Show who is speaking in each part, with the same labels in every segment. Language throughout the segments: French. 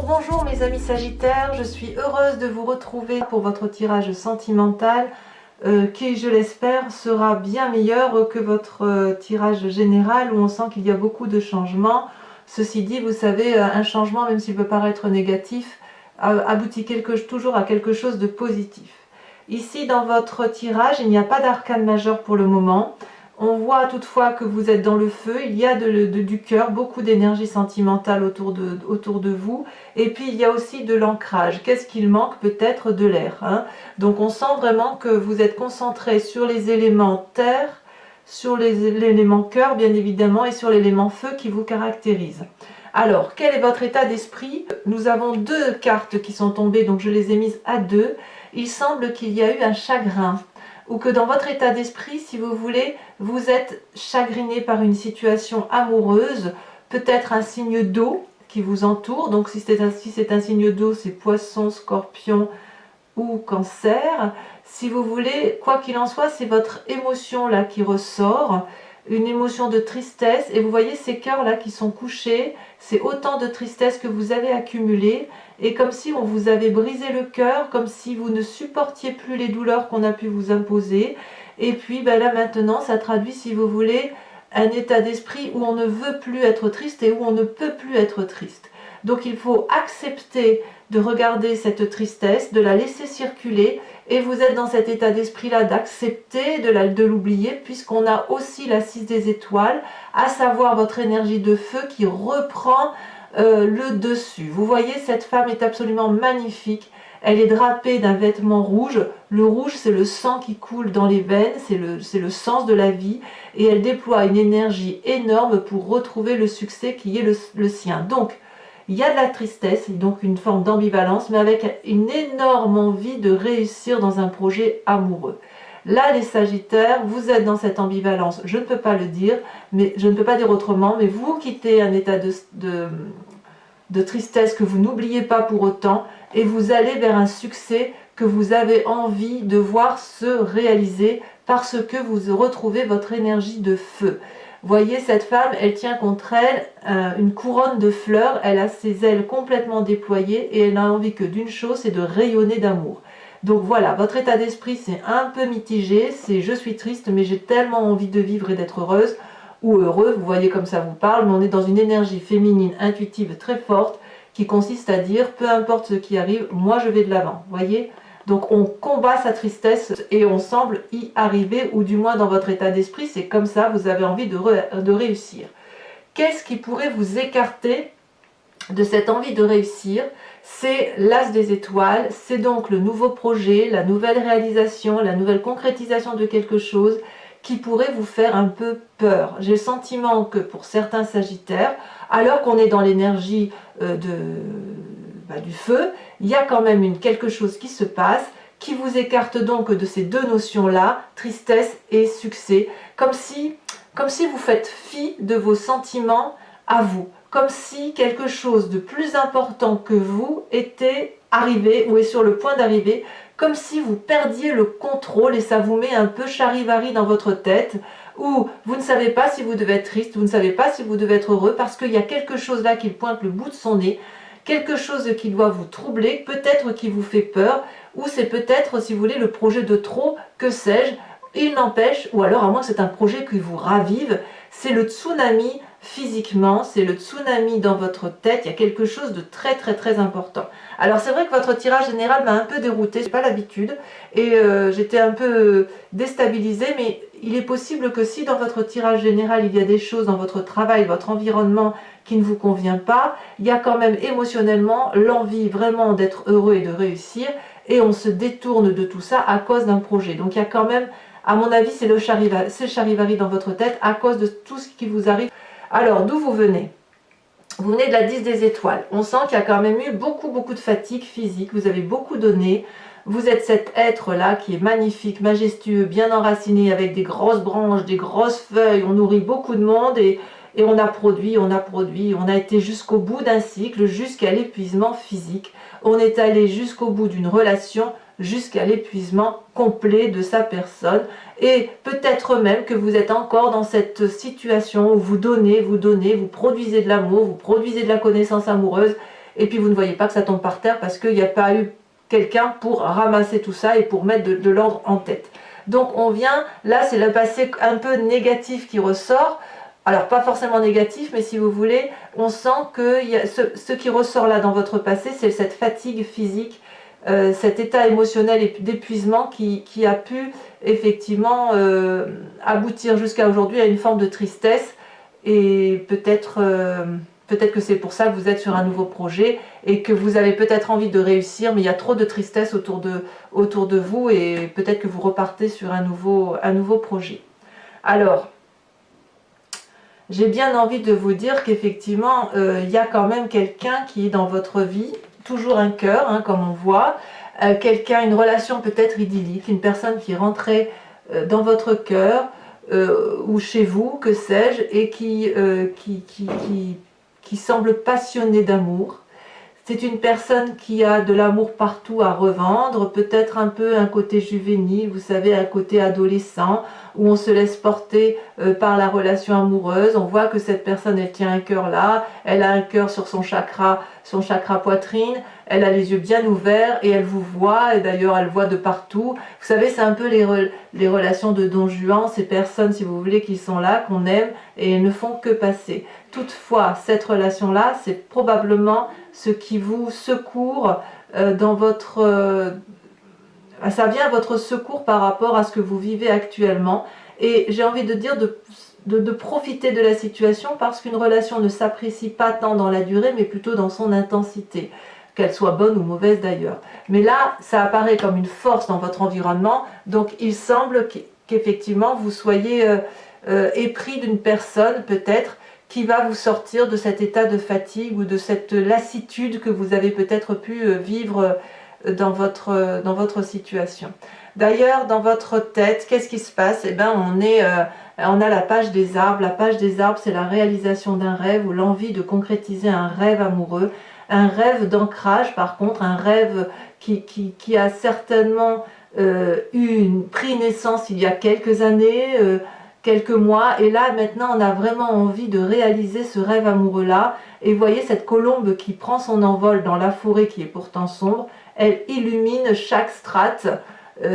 Speaker 1: Bonjour mes amis Sagittaires, je suis heureuse de vous retrouver pour votre tirage sentimental qui, je l'espère, sera bien meilleur que votre tirage général où on sent qu'il y a beaucoup de changements. Ceci dit, vous savez, un changement, même s'il peut paraître négatif, aboutit toujours à quelque chose de positif. Ici, dans votre tirage, il n'y a pas d'arcane majeur pour le moment. On voit toutefois que vous êtes dans le feu, il y a du cœur, beaucoup d'énergie sentimentale autour de vous. Et puis il y a aussi de l'ancrage. Qu'est-ce qu'il manque? Peut-être de l'air. Donc on sent vraiment que vous êtes concentré sur les éléments terre, sur l'élément cœur bien évidemment, et sur l'élément feu qui vous caractérise. Alors, quel est votre état d'esprit? Nous avons deux cartes qui sont tombées, donc je les ai mises à deux. Il semble qu'il y a eu un chagrin, ou que dans votre état d'esprit, si vous voulez, vous êtes chagriné par une situation amoureuse, peut-être un signe d'eau qui vous entoure. Donc si c'est un signe d'eau, c'est Poisson, Scorpion ou Cancer. Si vous voulez, quoi qu'il en soit, c'est votre émotion là qui ressort, une émotion de tristesse. Et vous voyez ces cœurs là qui sont couchés, c'est autant de tristesse que vous avez accumulé. Et comme si on vous avait brisé le cœur, comme si vous ne supportiez plus les douleurs qu'on a pu vous imposer. Et puis là maintenant, ça traduit, si vous voulez, un état d'esprit où on ne veut plus être triste et où on ne peut plus être triste. Donc il faut accepter de regarder cette tristesse, de la laisser circuler, et vous êtes dans cet état d'esprit-là d'accepter de l'oublier, puisqu'on a aussi la 6 des étoiles, à savoir votre énergie de feu qui reprend le dessus. Vous voyez, cette femme est absolument magnifique. Elle est drapée d'un vêtement rouge. Le rouge, c'est le sang qui coule dans les veines, c'est le sens de la vie. Et elle déploie une énergie énorme pour retrouver le succès qui est le sien. Donc, il y a de la tristesse, donc une forme d'ambivalence, mais avec une énorme envie de réussir dans un projet amoureux. Là, les Sagittaires, vous êtes dans cette ambivalence. Je ne peux pas le dire, mais je ne peux pas dire autrement, mais vous quittez un état de tristesse que vous n'oubliez pas pour autant, et vous allez vers un succès que vous avez envie de voir se réaliser parce que vous retrouvez votre énergie de feu. Voyez, cette femme, elle tient contre elle une couronne de fleurs, elle a ses ailes complètement déployées et elle n'a envie que d'une chose, c'est de rayonner d'amour. Donc voilà, votre état d'esprit c'est un peu mitigé, c'est je suis triste mais j'ai tellement envie de vivre et d'être heureuse ou heureux, vous voyez comme ça vous parle, mais on est dans une énergie féminine intuitive très forte qui consiste à dire peu importe ce qui arrive, moi je vais de l'avant, voyez. Donc on combat sa tristesse et on semble y arriver, ou du moins dans votre état d'esprit, c'est comme ça, vous avez envie de réussir. Qu'est-ce qui pourrait vous écarter de cette envie de réussir? C'est l'As des étoiles, c'est donc le nouveau projet, la nouvelle réalisation, la nouvelle concrétisation de quelque chose qui pourrait vous faire un peu peur. J'ai le sentiment que pour certains Sagittaires, alors qu'on est dans l'énergie du feu, il y a quand même quelque chose qui se passe, qui vous écarte donc de ces deux notions-là, tristesse et succès, comme si vous faites fi de vos sentiments à vous, comme si quelque chose de plus important que vous était arrivé ou est sur le point d'arriver, comme si vous perdiez le contrôle et ça vous met un peu charivari dans votre tête, où vous ne savez pas si vous devez être triste, vous ne savez pas si vous devez être heureux, parce qu'il y a quelque chose là qui pointe le bout de son nez, quelque chose qui doit vous troubler, peut-être qui vous fait peur, ou c'est peut-être, si vous voulez, le projet de trop, que sais-je. Il n'empêche, ou alors à moins que c'est un projet qui vous ravive, c'est le tsunami physiquement, c'est le tsunami dans votre tête, il y a quelque chose de très très très important. Alors c'est vrai que votre tirage général m'a un peu déroutée, j'ai pas l'habitude, et j'étais un peu déstabilisée, mais il est possible que si dans votre tirage général il y a des choses dans votre travail, votre environnement qui ne vous convient pas, il y a quand même émotionnellement l'envie vraiment d'être heureux et de réussir, et on se détourne de tout ça à cause d'un projet. Donc il y a quand même, à mon avis, c'est le charivari dans votre tête à cause de tout ce qui vous arrive. Alors, d'où vous venez? Vous venez de la 10 des étoiles. On sent qu'il y a quand même eu beaucoup de fatigue physique, vous avez beaucoup donné. Vous êtes cet être-là qui est magnifique, majestueux, bien enraciné, avec des grosses branches, des grosses feuilles. On nourrit beaucoup de monde et on a produit, on a été jusqu'au bout d'un cycle, jusqu'à l'épuisement physique. On est allé jusqu'au bout d'une relation, jusqu'à l'épuisement complet de sa personne. Et peut-être même que vous êtes encore dans cette situation où vous donnez, vous produisez de l'amour, vous produisez de la connaissance amoureuse, et puis vous ne voyez pas que ça tombe par terre parce qu'il n'y a pas eu quelqu'un pour ramasser tout ça et pour mettre de l'ordre en tête. Donc on vient, là c'est le passé un peu négatif qui ressort, alors pas forcément négatif, mais si vous voulez, on sent que ce qui ressort là dans votre passé, c'est cette fatigue physique, cet état émotionnel d'épuisement qui a pu effectivement aboutir jusqu'à aujourd'hui à une forme de tristesse, et peut-être que c'est pour ça que vous êtes sur un nouveau projet et que vous avez peut-être envie de réussir, mais il y a trop de tristesse autour de vous, et peut-être que vous repartez sur un nouveau projet. Alors, j'ai bien envie de vous dire qu'effectivement, il y a quand même quelqu'un qui est dans votre vie, toujours un cœur, hein, comme on voit, quelqu'un, une relation peut-être idyllique, une personne qui est rentrée dans votre cœur, ou chez vous, que sais-je, et qui semble passionnée d'amour. C'est une personne qui a de l'amour partout à revendre, peut-être un peu un côté juvénile, vous savez, un côté adolescent, où on se laisse porter par la relation amoureuse. On voit que cette personne, elle tient un cœur là, elle a un cœur sur son chakra poitrine, elle a les yeux bien ouverts et elle vous voit, et d'ailleurs elle voit de partout. Vous savez, c'est un peu les relations de Don Juan, ces personnes, si vous voulez, qui sont là, qu'on aime, et elles ne font que passer. Toutefois, cette relation-là, c'est probablement ce qui vous secourt dans votre... ça vient à votre secours par rapport à ce que vous vivez actuellement. Et j'ai envie de dire de profiter de la situation, parce qu'une relation ne s'apprécie pas tant dans la durée, mais plutôt dans son intensité, qu'elle soit bonne ou mauvaise d'ailleurs. Mais là, ça apparaît comme une force dans votre environnement, donc il semble qu'effectivement vous soyez épris d'une personne peut-être qui va vous sortir de cet état de fatigue ou de cette lassitude que vous avez peut-être pu vivre dans votre situation. D'ailleurs, dans votre tête, qu'est-ce qui se passe? Eh bien, on a la page des arbres. La page des arbres, c'est la réalisation d'un rêve ou l'envie de concrétiser un rêve amoureux. Un rêve d'ancrage, par contre, un rêve qui a certainement pris naissance il y a quelques années, quelques mois, et là maintenant on a vraiment envie de réaliser ce rêve amoureux là. Et vous voyez cette colombe qui prend son envol dans la forêt qui est pourtant sombre, elle illumine chaque strate.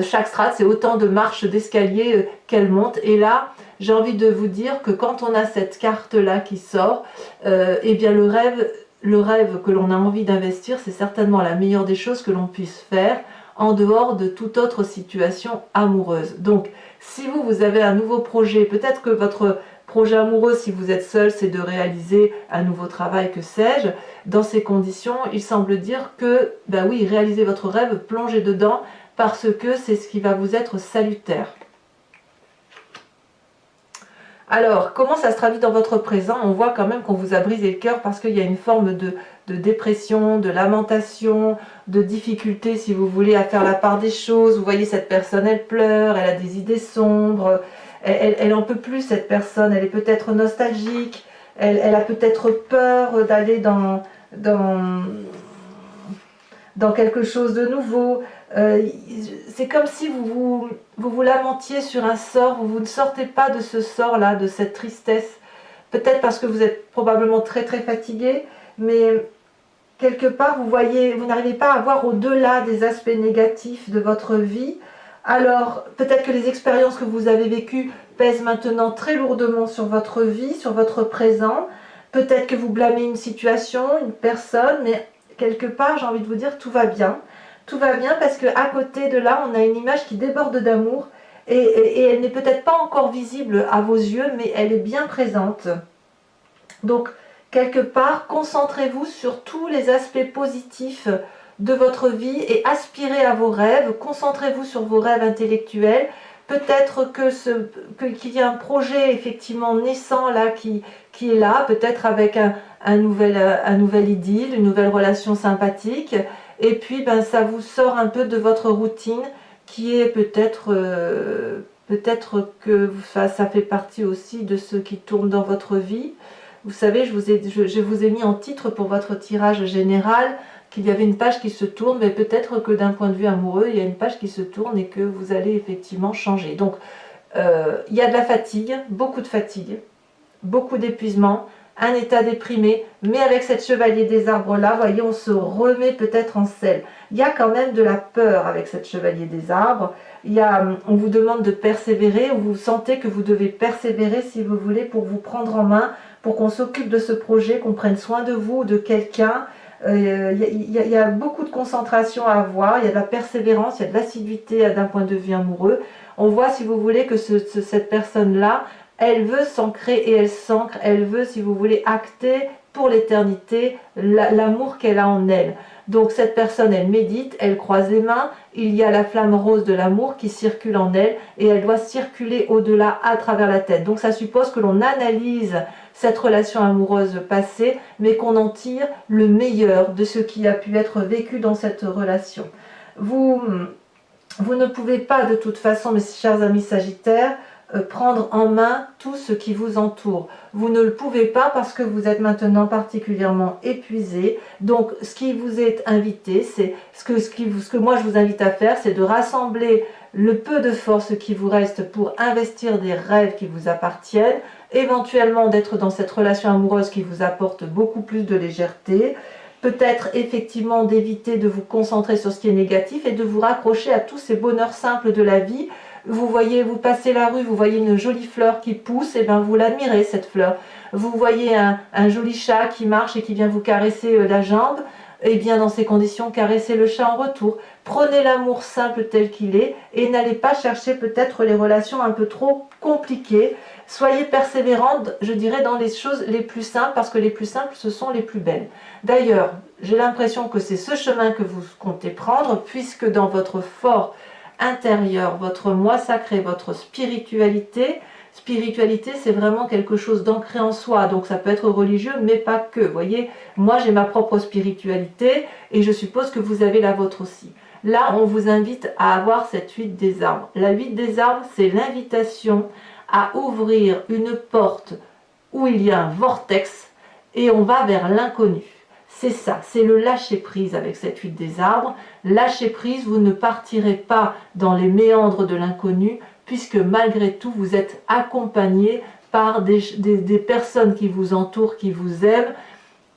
Speaker 1: Chaque strate, c'est autant de marches d'escalier qu'elle monte, et là j'ai envie de vous dire que quand on a cette carte là qui sort, eh bien le rêve que l'on a envie d'investir, c'est certainement la meilleure des choses que l'on puisse faire en dehors de toute autre situation amoureuse. Donc si vous avez un nouveau projet, peut-être que votre projet amoureux, si vous êtes seul, c'est de réaliser un nouveau travail, que sais-je. Dans ces conditions, il semble dire que, ben oui, réalisez votre rêve, plongez dedans, parce que c'est ce qui va vous être salutaire. Alors, comment ça se traduit dans votre présent? On voit quand même qu'on vous a brisé le cœur, parce qu'il y a une forme de dépression, de lamentation, de difficulté, si vous voulez, à faire la part des choses. Vous voyez, cette personne, elle pleure, elle a des idées sombres, elle en peut plus, cette personne, elle est peut-être nostalgique, elle a peut-être peur d'aller dans quelque chose de nouveau. C'est comme si vous lamentiez sur un sort, vous ne sortez pas de ce sort-là, de cette tristesse. Peut-être parce que vous êtes probablement très très fatigué, mais quelque part vous n'arrivez pas à voir au-delà des aspects négatifs de votre vie. Alors peut-être que les expériences que vous avez vécues pèsent maintenant très lourdement sur votre vie, sur votre présent. Peut-être que vous blâmez une situation, une personne, mais quelque part j'ai envie de vous dire tout va bien. Tout va bien, parce qu'à côté de là, on a une image qui déborde d'amour, et elle n'est peut-être pas encore visible à vos yeux, mais elle est bien présente. Donc, quelque part, concentrez-vous sur tous les aspects positifs de votre vie et aspirez à vos rêves. Concentrez-vous sur vos rêves intellectuels. Peut-être qu'il y a un projet effectivement naissant là qui est là, peut-être avec un nouvel idylle, une nouvelle relation sympathique. Et puis ben, ça vous sort un peu de votre routine, qui est peut-être que ça fait partie aussi de ce qui tourne dans votre vie. Vous savez, je vous ai mis en titre pour votre tirage général qu'il y avait une page qui se tourne, mais peut-être que d'un point de vue amoureux, il y a une page qui se tourne et que vous allez effectivement changer. Donc, il y a de la fatigue, beaucoup d'épuisement, un état déprimé, mais avec cette chevalier des arbres là, voyez, on se remet peut-être en selle. Il y a quand même de la peur avec cette chevalier des arbres. On vous demande de persévérer, ou vous sentez que vous devez persévérer si vous voulez pour vous prendre en main, pour qu'on s'occupe de ce projet, qu'on prenne soin de vous ou de quelqu'un. Il y a beaucoup de concentration à avoir, il y a de la persévérance, il y a de l'assiduité d'un point de vue amoureux. On voit, si vous voulez, que cette personne-là, elle veut s'ancrer et elle s'ancre, elle veut, si vous voulez, acter pour l'éternité l'amour qu'elle a en elle. Donc cette personne, elle médite, elle croise les mains, il y a la flamme rose de l'amour qui circule en elle et elle doit circuler au-delà à travers la tête. Donc ça suppose que l'on analyse cette relation amoureuse passée, mais qu'on en tire le meilleur de ce qui a pu être vécu dans cette relation. Vous ne pouvez pas de toute façon, mes chers amis Sagittaires, prendre en main tout ce qui vous entoure. Vous ne le pouvez pas parce que vous êtes maintenant particulièrement épuisé. Donc ce qui vous est invité, c'est ce que moi je vous invite à faire, c'est de rassembler le peu de force qui vous reste pour investir des rêves qui vous appartiennent, éventuellement d'être dans cette relation amoureuse qui vous apporte beaucoup plus de légèreté, peut-être effectivement d'éviter de vous concentrer sur ce qui est négatif et de vous raccrocher à tous ces bonheurs simples de la vie. Vous voyez, vous passez la rue, vous voyez une jolie fleur qui pousse, et bien vous l'admirez cette fleur. Vous voyez un joli chat qui marche et qui vient vous caresser la jambe, et bien dans ces conditions, caressez le chat en retour. Prenez l'amour simple tel qu'il est et n'allez pas chercher peut-être les relations un peu trop compliquées. Soyez persévérante, je dirais, dans les choses les plus simples, parce que les plus simples, ce sont les plus belles. D'ailleurs, j'ai l'impression que c'est ce chemin que vous comptez prendre, puisque dans votre fort intérieur, votre moi sacré, votre spiritualité, c'est vraiment quelque chose d'ancré en soi, donc ça peut être religieux, mais pas que. Vous voyez, moi j'ai ma propre spiritualité et je suppose que vous avez la vôtre aussi. Là, on vous invite à avoir cette huile des arbres. La huile des arbres, c'est l'invitation à ouvrir une porte où il y a un vortex et on va vers l'inconnu. C'est ça, c'est le lâcher-prise avec cette huile des arbres. Lâcher-prise, vous ne partirez pas dans les méandres de l'inconnu, puisque malgré tout, vous êtes accompagné par des personnes qui vous entourent, qui vous aiment.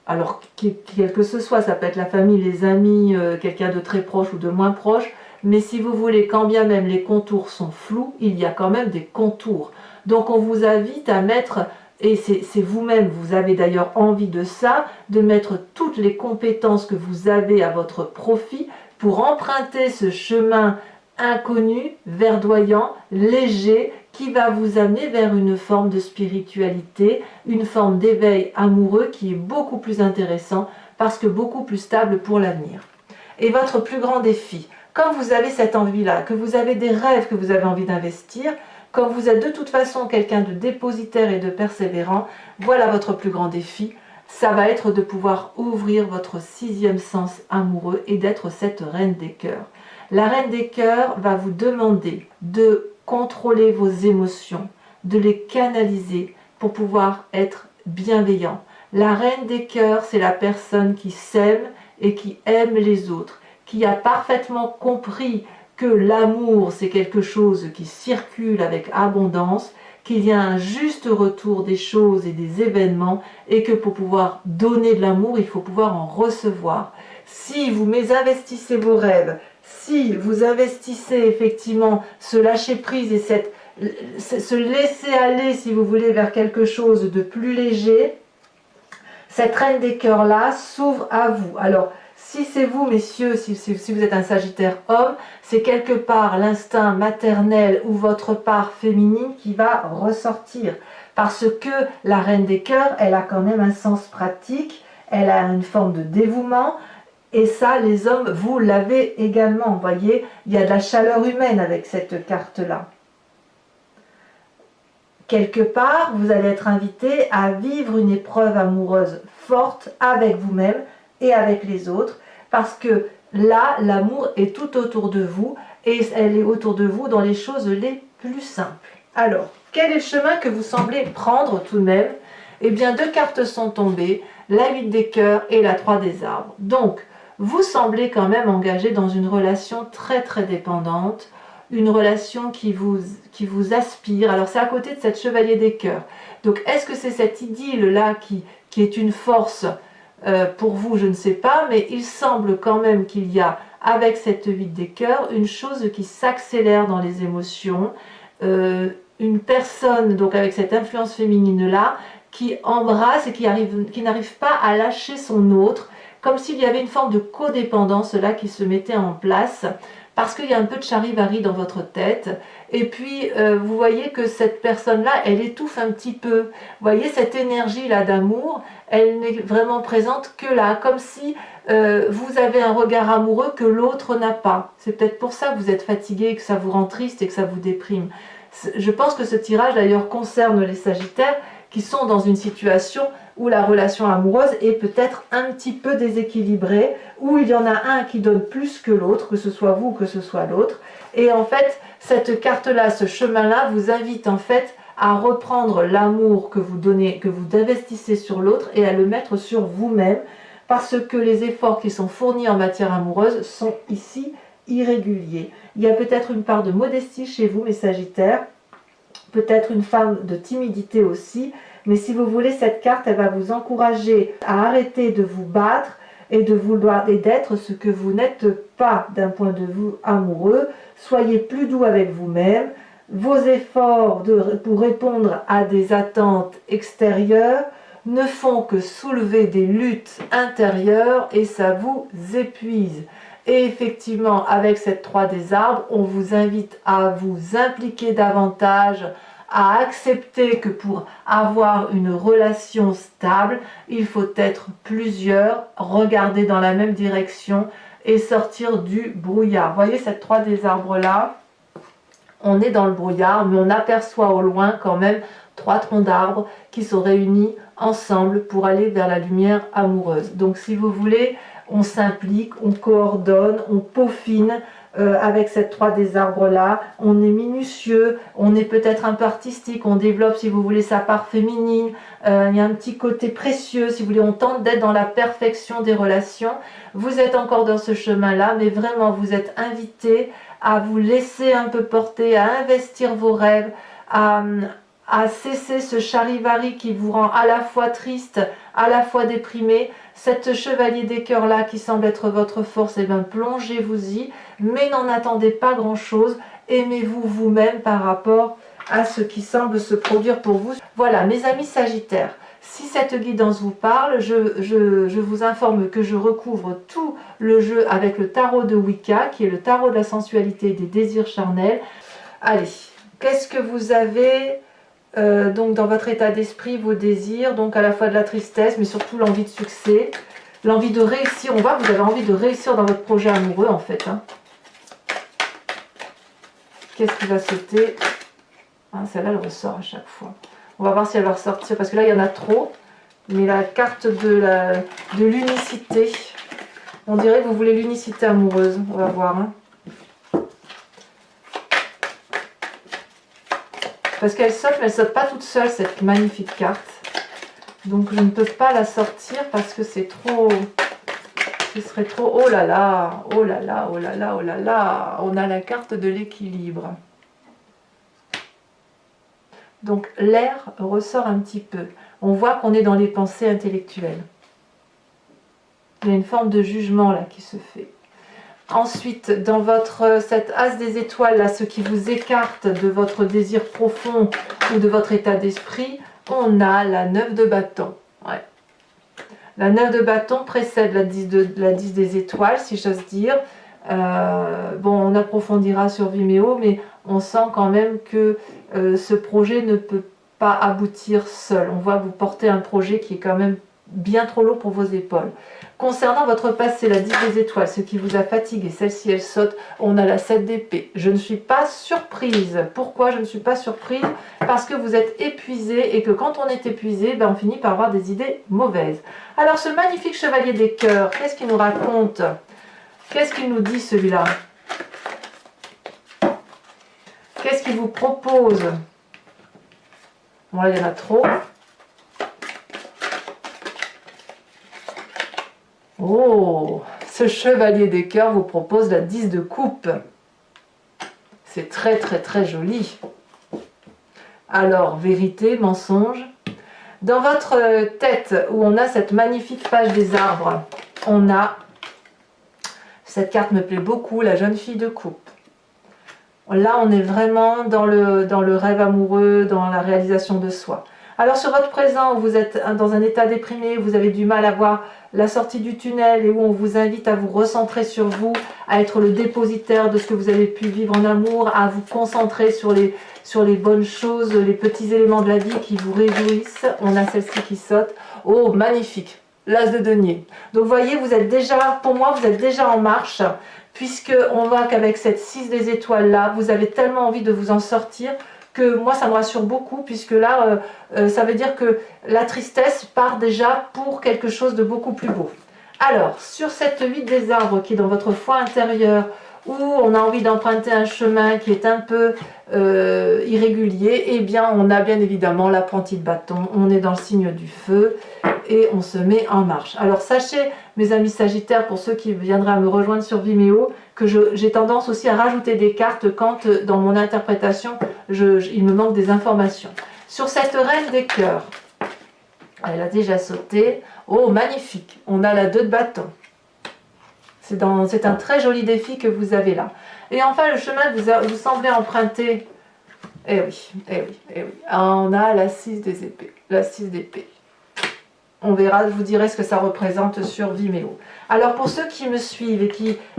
Speaker 1: Alors, quel que ce soit, ça peut être la famille, les amis, quelqu'un de très proche ou de moins proche, mais si vous voulez, quand bien même les contours sont flous, il y a quand même des contours. Donc on vous invite à mettre... Et c'est vous-même, vous avez d'ailleurs envie de ça, de mettre toutes les compétences que vous avez à votre profit pour emprunter ce chemin inconnu, verdoyant, léger, qui va vous amener vers une forme de spiritualité, une forme d'éveil amoureux qui est beaucoup plus intéressant parce que beaucoup plus stable pour l'avenir. Et votre plus grand défi, quand vous avez cette envie-là, que vous avez des rêves que vous avez envie d'investir, quand vous êtes de toute façon quelqu'un de dépositaire et de persévérant, voilà votre plus grand défi. Ça va être de pouvoir ouvrir votre sixième sens amoureux et d'être cette reine des cœurs. La reine des cœurs va vous demander de contrôler vos émotions, de les canaliser pour pouvoir être bienveillant. La reine des cœurs, c'est la personne qui s'aime et qui aime les autres, qui a parfaitement compris que l'amour, c'est quelque chose qui circule avec abondance, qu'il y a un juste retour des choses et des événements, et que pour pouvoir donner de l'amour, il faut pouvoir en recevoir. Si vous mésinvestissez vos rêves, si vous investissez effectivement ce lâcher-prise et ce laisser aller, si vous voulez, vers quelque chose de plus léger, cette reine des cœurs-là s'ouvre à vous. Alors, si c'est vous, messieurs, si vous êtes un Sagittaire homme, c'est quelque part l'instinct maternel ou votre part féminine qui va ressortir. Parce que la reine des cœurs, elle a quand même un sens pratique, elle a une forme de dévouement, et ça, les hommes, vous l'avez également. Vous voyez, il y a de la chaleur humaine avec cette carte-là. Quelque part, vous allez être invité à vivre une épreuve amoureuse forte avec vous-même et avec les autres, parce que là, l'amour est tout autour de vous, et elle est autour de vous dans les choses les plus simples. Alors, quel est le chemin que vous semblez prendre tout de même? Eh bien, deux cartes sont tombées, la 8 des cœurs et la 3 des arbres. Donc, vous semblez quand même engagé dans une relation très très dépendante, une relation qui vous aspire. Alors, c'est à côté de cette chevalier des cœurs. Donc est-ce que c'est cette idylle-là qui est une force pour vous? Je ne sais pas, mais il semble quand même qu'il y a, avec cette 8 des cœurs, une chose qui s'accélère dans les émotions. Une personne, donc avec cette influence féminine-là, qui embrasse et qui n'arrive pas à lâcher son autre, comme s'il y avait une forme de codépendance là qui se mettait en place, parce qu'il y a un peu de charivari dans votre tête. Et puis, vous voyez que cette personne-là, elle étouffe un petit peu. Vous voyez, cette énergie-là d'amour, elle n'est vraiment présente que là, comme si vous avez un regard amoureux que l'autre n'a pas. C'est peut-être pour ça que vous êtes fatigué, que ça vous rend triste et que ça vous déprime. Je pense que ce tirage, d'ailleurs, concerne les Sagittaires qui sont dans une situation où la relation amoureuse est peut-être un petit peu déséquilibrée, où il y en a un qui donne plus que l'autre, que ce soit vous ou que ce soit l'autre. Et en fait, cette carte-là, ce chemin-là, vous invite en fait à reprendre l'amour que vous donnez, que vous investissez sur l'autre et à le mettre sur vous-même, parce que les efforts qui sont fournis en matière amoureuse sont ici irréguliers. Il y a peut-être une part de modestie chez vous, mes Sagittaires, peut-être une forme de timidité aussi, mais si vous voulez, cette carte, elle va vous encourager à arrêter de vous battre et de vouloir et d'être ce que vous n'êtes pas d'un point de vue amoureux. Soyez plus doux avec vous-même. Vos efforts pour répondre à des attentes extérieures ne font que soulever des luttes intérieures et ça vous épuise. Et effectivement, avec cette 3 des arbres, on vous invite à vous impliquer davantage, à accepter que pour avoir une relation stable, il faut être plusieurs, regarder dans la même direction et sortir du brouillard. Vous voyez cette 3 des arbres là, on est dans le brouillard, mais on aperçoit au loin quand même 3 troncs d'arbres qui sont réunis ensemble pour aller vers la lumière amoureuse. Donc si vous voulez, on s'implique, on coordonne, on peaufine avec cette 3 des arbres là, on est minutieux, on est peut-être un peu artistique, on développe si vous voulez sa part féminine, il y a un petit côté précieux, si vous voulez, on tente d'être dans la perfection des relations. Vous êtes encore dans ce chemin là, mais vraiment vous êtes invité à vous laisser un peu porter, à investir vos rêves, à cesser ce charivari qui vous rend à la fois triste, à la fois déprimé. Cette chevalier des cœurs là qui semble être votre force, et bien plongez-vous-y, mais n'en attendez pas grand chose. Aimez-vous vous-même par rapport à ce qui semble se produire pour vous. Voilà mes amis Sagittaires, si cette guidance vous parle, je vous informe que je recouvre tout le jeu avec le tarot de Wicca, qui est le tarot de la sensualité et des désirs charnels. Allez, qu'est-ce que vous avez donc dans votre état d'esprit, vos désirs, donc à la fois de la tristesse, mais surtout l'envie de succès, l'envie de réussir. On voit que vous avez envie de réussir dans votre projet amoureux en fait. Hein. Qu'est-ce qui va sauter? Celle-là, elle ressort à chaque fois. On va voir si elle va ressortir, parce que là, il y en a trop. Mais la carte de l'unicité, on dirait que vous voulez l'unicité amoureuse. On va voir. Hein. Parce qu'elle saute, mais elle ne saute pas toute seule, cette magnifique carte. Donc je ne peux pas la sortir parce que c'est trop... Ce serait trop... Oh là là, oh là là, oh là là, oh là là. On a la carte de l'équilibre. Donc l'air ressort un petit peu. On voit qu'on est dans les pensées intellectuelles. Il y a une forme de jugement là qui se fait. Ensuite, dans cette as des étoiles, là, ce qui vous écarte de votre désir profond ou de votre état d'esprit, on a la 9 de bâton. Ouais. La 9 de bâton précède la 10 des étoiles, si j'ose dire. Bon, on approfondira sur Vimeo, mais on sent quand même que ce projet ne peut pas aboutir seul. On voit que vous portez un projet qui est quand même bien trop lourd pour vos épaules. Concernant votre passé, la 10 des étoiles, ce qui vous a fatigué, celle-ci elle saute, on a la 7 d'épée. Je ne suis pas surprise. Pourquoi je ne suis pas surprise? Parce que vous êtes épuisé et que quand on est épuisé, ben on finit par avoir des idées mauvaises. Alors ce magnifique chevalier des cœurs, qu'est-ce qu'il nous raconte? Qu'est-ce qu'il nous dit celui-là? Qu'est-ce qu'il vous propose? Bon là il y en a trop. Oh, ce chevalier des cœurs vous propose la 10 de coupe. C'est très très très joli. Alors, vérité, mensonge, Dans votre tête, où on a cette magnifique page des arbres, on a, cette carte me plaît beaucoup, la jeune fille de coupe. Là, on est vraiment dans le rêve amoureux, dans la réalisation de soi. Alors sur votre présent, vous êtes dans un état déprimé, vous avez du mal à voir la sortie du tunnel et où on vous invite à vous recentrer sur vous, à être le dépositaire de ce que vous avez pu vivre en amour, à vous concentrer sur les bonnes choses, les petits éléments de la vie qui vous réjouissent. On a celle-ci qui saute. Oh, magnifique! L'as de denier. Donc vous voyez, vous êtes déjà, pour moi, vous êtes déjà en marche, puisque on voit qu'avec cette 6 des étoiles là, vous avez tellement envie de vous en sortir, que moi ça me rassure beaucoup, puisque là ça veut dire que la tristesse part déjà pour quelque chose de beaucoup plus beau. Alors sur cette 8 des arbres qui est dans votre foi intérieure, où on a envie d'emprunter un chemin qui est un peu irrégulier, eh bien on a bien évidemment l'apprenti de bâton, on est dans le signe du feu et on se met en marche. Alors sachez, mes amis Sagittaires, pour ceux qui viendraient à me rejoindre sur Vimeo, que j'ai tendance aussi à rajouter des cartes quand dans mon interprétation il me manque des informations. Sur cette reine des cœurs, elle a déjà sauté. Oh, magnifique! On a la 2 de bâton. C'est un très joli défi que vous avez là. Et enfin, le chemin que vous semblez emprunter. Eh oui, eh oui, eh oui. Ah, on a la 6 des épées. La 6 d'épée. On verra, je vous dirai ce que ça représente sur Vimeo. Alors pour ceux qui me suivent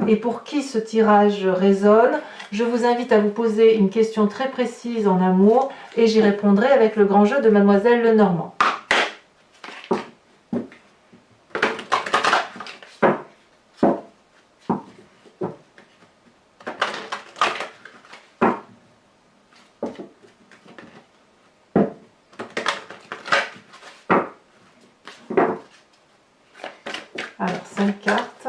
Speaker 1: et pour qui ce tirage résonne, je vous invite à vous poser une question très précise en amour et j'y répondrai avec le grand jeu de Mademoiselle Lenormand. Alors, 5 cartes.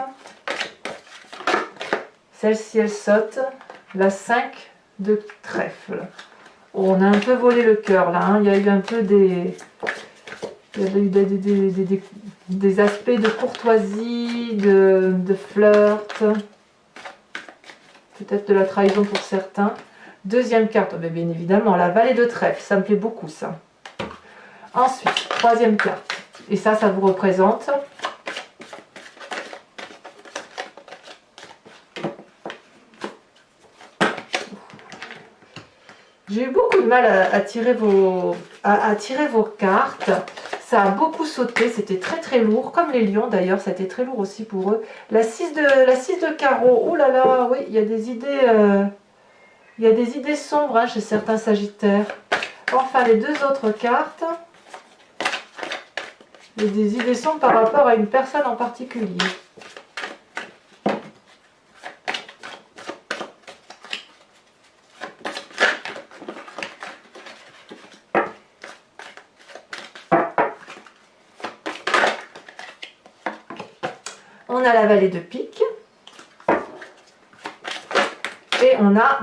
Speaker 1: Celle-ci, elle saute. La 5 de trèfle. Oh, on a un peu volé le cœur là. Hein. Il y a eu un peu des aspects de courtoisie, de flirt. Peut-être de la trahison pour certains. Deuxième carte, oh, bien évidemment, la vallée de trèfle. Ça me plaît beaucoup ça. Ensuite, troisième carte. Et ça vous représente... J'ai eu beaucoup de mal à tirer vos cartes. Ça a beaucoup sauté, c'était très très lourd, comme les lions d'ailleurs, ça a été très lourd aussi pour eux. La 6 de carreau, oh là là, oui, il y a des idées sombres hein, chez certains sagittaires. Enfin, les 2 autres cartes, il y a des idées sombres par rapport à une personne en particulier. On a la vallée de pique et on a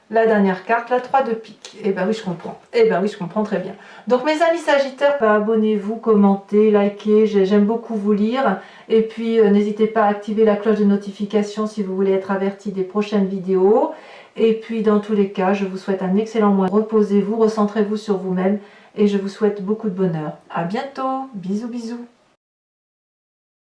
Speaker 1: la dernière carte, la 3 de pique. Eh ben oui, je comprends. Eh ben oui, je comprends très bien. Donc mes amis Sagittaires, abonnez-vous, commentez, likez, j'aime beaucoup vous lire. Et puis n'hésitez pas à activer la cloche de notification si vous voulez être averti des prochaines vidéos. Et puis dans tous les cas, je vous souhaite un excellent mois. Reposez-vous, recentrez-vous sur vous-même et je vous souhaite beaucoup de bonheur. À bientôt, bisous bisous.